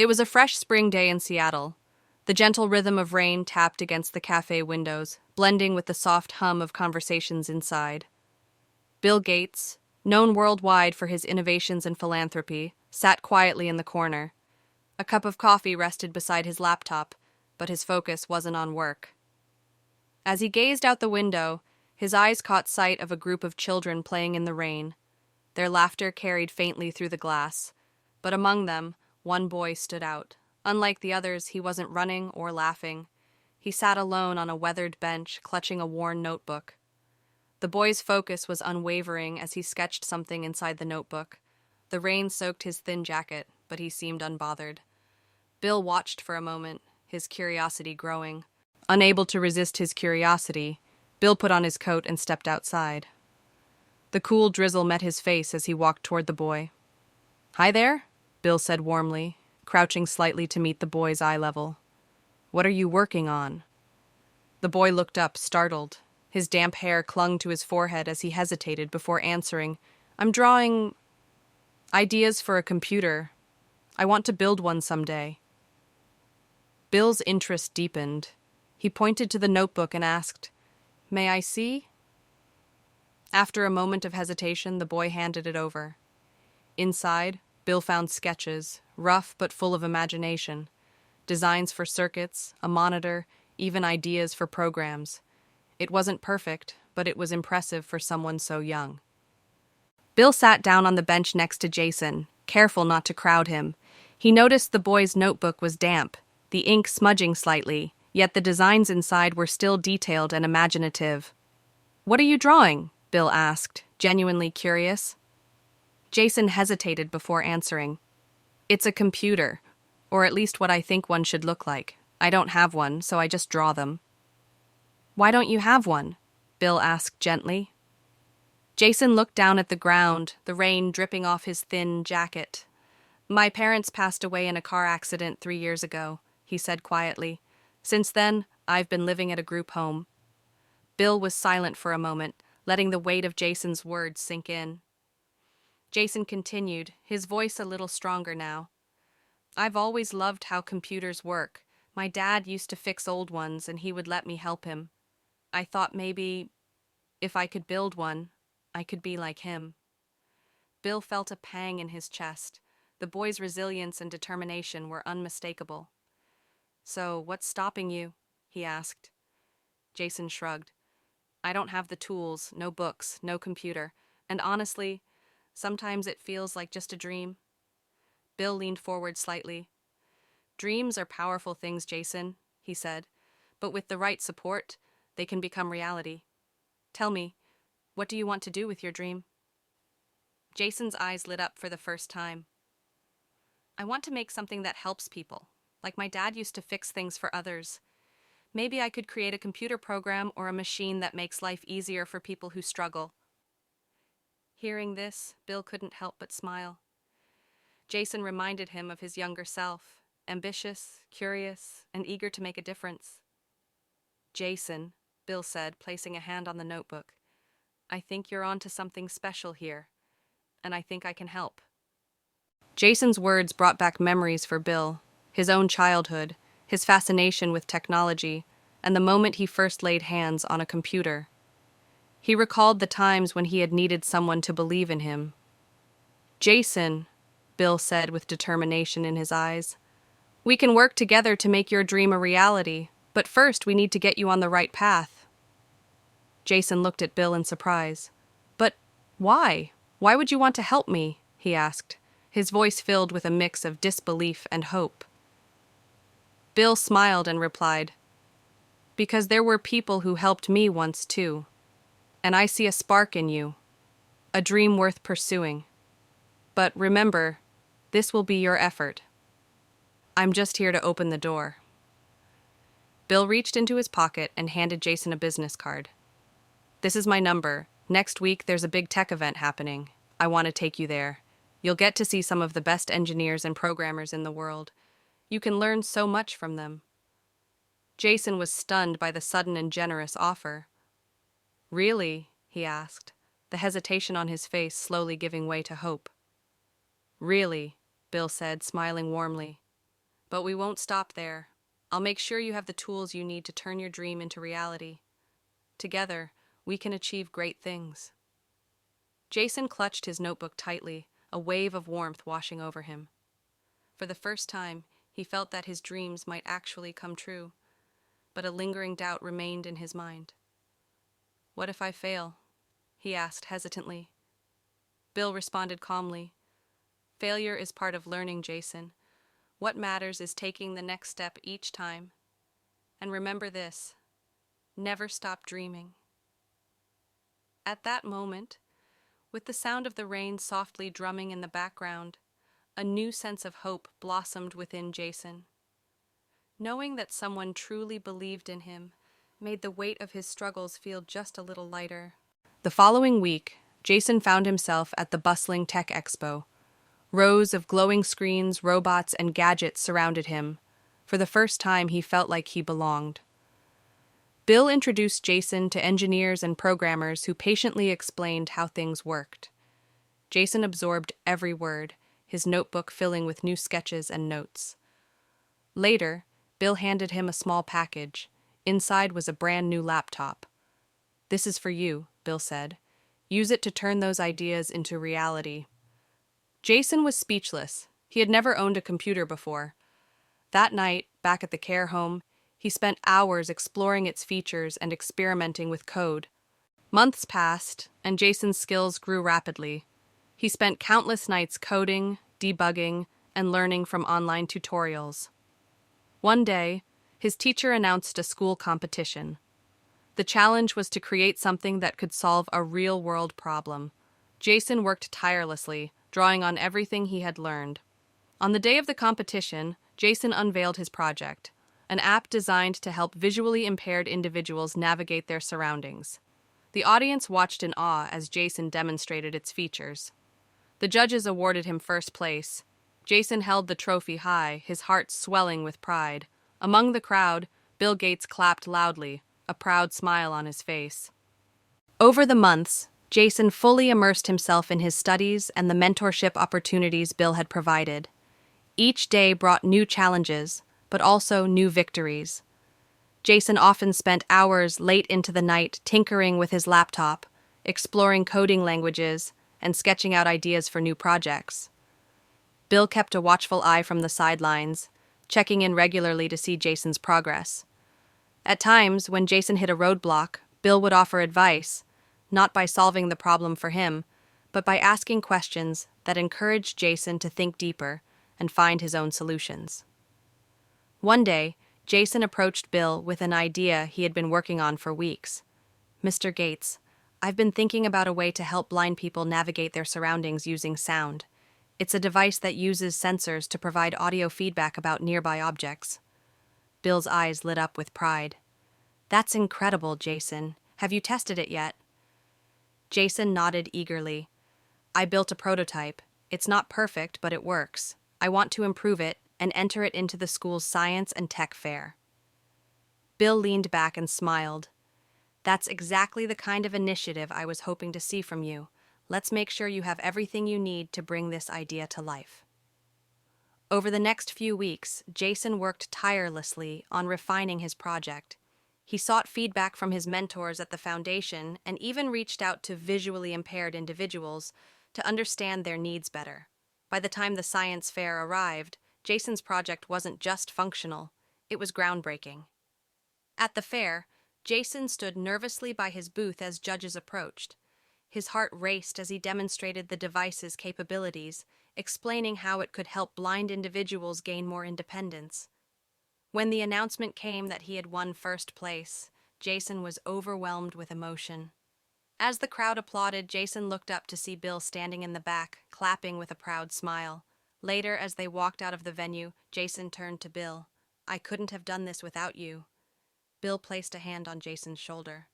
It was a fresh spring day in Seattle. The gentle rhythm of rain tapped against the cafe windows, blending with the soft hum of conversations inside. Bill Gates, known worldwide for his innovations and philanthropy, sat quietly in the corner. A cup of coffee rested beside his laptop, but his focus wasn't on work. As he gazed out the window, his eyes caught sight of a group of children playing in the rain. Their laughter carried faintly through the glass, but among them, one boy stood out. Unlike the others, he wasn't running or laughing. He sat alone on a weathered bench, clutching a worn notebook. The boy's focus was unwavering as he sketched something inside the notebook. The rain soaked his thin jacket, but he seemed unbothered. Bill watched for a moment, his curiosity growing. Unable to resist his curiosity, Bill put on his coat and stepped outside. The cool drizzle met his face as he walked toward the boy. "Hi there," Bill said warmly, crouching slightly to meet the boy's eye level. "What are you working on?" The boy looked up, startled. His damp hair clung to his forehead as he hesitated before answering, "I'm drawing ideas for a computer. I want to build one someday." Bill's interest deepened. He pointed to the notebook and asked, "May I see?" After a moment of hesitation, the boy handed it over. Inside, Bill found sketches, rough but full of imagination, designs for circuits, a monitor, even ideas for programs. It wasn't perfect, but it was impressive for someone so young. Bill sat down on the bench next to Jason, careful not to crowd him. He noticed the boy's notebook was damp, the ink smudging slightly, yet the designs inside were still detailed and imaginative. "What are you drawing?" Bill asked, genuinely curious. Jason hesitated before answering. "It's a computer, or at least what I think one should look like. I don't have one, so I just draw them." "Why don't you have one?" Bill asked gently. Jason looked down at the ground, the rain dripping off his thin jacket. "My parents passed away in a car accident 3 years ago," he said quietly. "Since then, I've been living at a group home." Bill was silent for a moment, letting the weight of Jason's words sink in. Jason continued, his voice a little stronger now. "I've always loved how computers work. My dad used to fix old ones, and he would let me help him. I thought maybe, if I could build one, I could be like him." Bill felt a pang in his chest. The boy's resilience and determination were unmistakable. "So, what's stopping you?" he asked. Jason shrugged. "I don't have the tools, no books, no computer, and honestly, sometimes it feels like just a dream." Bill leaned forward slightly. "Dreams are powerful things, Jason," he said, "but with the right support, they can become reality. Tell me, what do you want to do with your dream?" Jason's eyes lit up for the first time. "I want to make something that helps people, like my dad used to fix things for others. Maybe I could create a computer program or a machine that makes life easier for people who struggle." Hearing this, Bill couldn't help but smile. Jason reminded him of his younger self, ambitious, curious, and eager to make a difference. "Jason," Bill said, placing a hand on the notebook, "I think you're onto something special here, and I think I can help." Jason's words brought back memories for Bill, his own childhood, his fascination with technology, and the moment he first laid hands on a computer. He recalled the times when he had needed someone to believe in him. "Jason," Bill said with determination in his eyes, "we can work together to make your dream a reality, but first we need to get you on the right path." Jason looked at Bill in surprise. "But why? Why would you want to help me?" he asked, his voice filled with a mix of disbelief and hope. Bill smiled and replied, "Because there were people who helped me once too. And I see a spark in you, a dream worth pursuing. But remember, this will be your effort. I'm just here to open the door." Bill reached into his pocket and handed Jason a business card. "This is my number. Next week there's a big tech event happening. I want to take you there. You'll get to see some of the best engineers and programmers in the world. You can learn so much from them." Jason was stunned by the sudden and generous offer. "Really?" he asked, the hesitation on his face slowly giving way to hope. "Really," Bill said, smiling warmly. But we won't stop there. I'll make sure you have the tools you need to turn your dream into reality. Together, we can achieve great things. Jason clutched his notebook tightly, a wave of warmth washing over him. For the first time, he felt that his dreams might actually come true, but a lingering doubt remained in his mind. "What if I fail?" he asked hesitantly. Bill responded calmly. "Failure is part of learning, Jason. What matters is taking the next step each time. And remember this: never stop dreaming." At that moment, with the sound of the rain softly drumming in the background, a new sense of hope blossomed within Jason. Knowing that someone truly believed in him made the weight of his struggles feel just a little lighter. The following week, Jason found himself at the bustling tech expo. Rows of glowing screens, robots, and gadgets surrounded him. For the first time, he felt like he belonged. Bill introduced Jason to engineers and programmers who patiently explained how things worked. Jason absorbed every word, his notebook filling with new sketches and notes. Later, Bill handed him a small package. Inside was a brand new laptop. "This is for you," Bill said. "Use it to turn those ideas into reality." Jason was speechless. He had never owned a computer before. That night, back at the care home, he spent hours exploring its features and experimenting with code. Months passed, and Jason's skills grew rapidly. He spent countless nights coding, debugging, and learning from online tutorials. One day, his teacher announced a school competition. The challenge was to create something that could solve a real-world problem. Jason worked tirelessly, drawing on everything he had learned. On the day of the competition, Jason unveiled his project, an app designed to help visually impaired individuals navigate their surroundings. The audience watched in awe as Jason demonstrated its features. The judges awarded him first place. Jason held the trophy high, his heart swelling with pride. Among the crowd, Bill Gates clapped loudly, a proud smile on his face. Over the months, Jason fully immersed himself in his studies and the mentorship opportunities Bill had provided. Each day brought new challenges, but also new victories. Jason often spent hours late into the night tinkering with his laptop, exploring coding languages, and sketching out ideas for new projects. Bill kept a watchful eye from the sidelines, checking in regularly to see Jason's progress. At times, when Jason hit a roadblock, Bill would offer advice, not by solving the problem for him, but by asking questions that encouraged Jason to think deeper and find his own solutions. One day, Jason approached Bill with an idea he had been working on for weeks. "Mr. Gates, I've been thinking about a way to help blind people navigate their surroundings using sound. It's a device that uses sensors to provide audio feedback about nearby objects." Bill's eyes lit up with pride. "That's incredible, Jason. Have you tested it yet?" Jason nodded eagerly. "I built a prototype. It's not perfect, but it works. I want to improve it and enter it into the school's science and tech fair." Bill leaned back and smiled. "That's exactly the kind of initiative I was hoping to see from you. Let's make sure you have everything you need to bring this idea to life." Over the next few weeks, Jason worked tirelessly on refining his project. He sought feedback from his mentors at the foundation and even reached out to visually impaired individuals to understand their needs better. By the time the science fair arrived, Jason's project wasn't just functional, it was groundbreaking. At the fair, Jason stood nervously by his booth as judges approached. His heart raced as he demonstrated the device's capabilities, explaining how it could help blind individuals gain more independence. When the announcement came that he had won first place, Jason was overwhelmed with emotion. As the crowd applauded, Jason looked up to see Bill standing in the back, clapping with a proud smile. Later, as they walked out of the venue, Jason turned to Bill. "I couldn't have done this without you." Bill placed a hand on Jason's shoulder.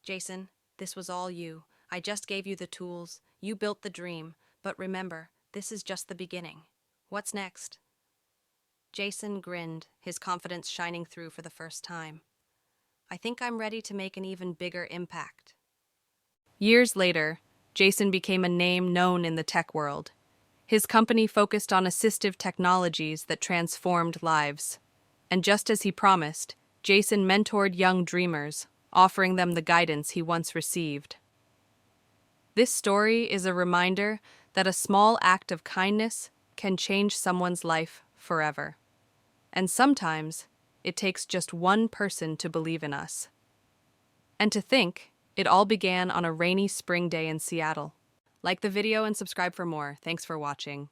"Jason, this was all you. I just gave you the tools. You built the dream. But remember, this is just the beginning. What's next?" Jason grinned, his confidence shining through for the first time. "I think I'm ready to make an even bigger impact." Years later, Jason became a name known in the tech world. His company focused on assistive technologies that transformed lives. And just as he promised, Jason mentored young dreamers, offering them the guidance he once received. This story is a reminder that a small act of kindness can change someone's life forever. And sometimes, it takes just one person to believe in us. And to think, it all began on a rainy spring day in Seattle. Like the video and subscribe for more. Thanks for watching.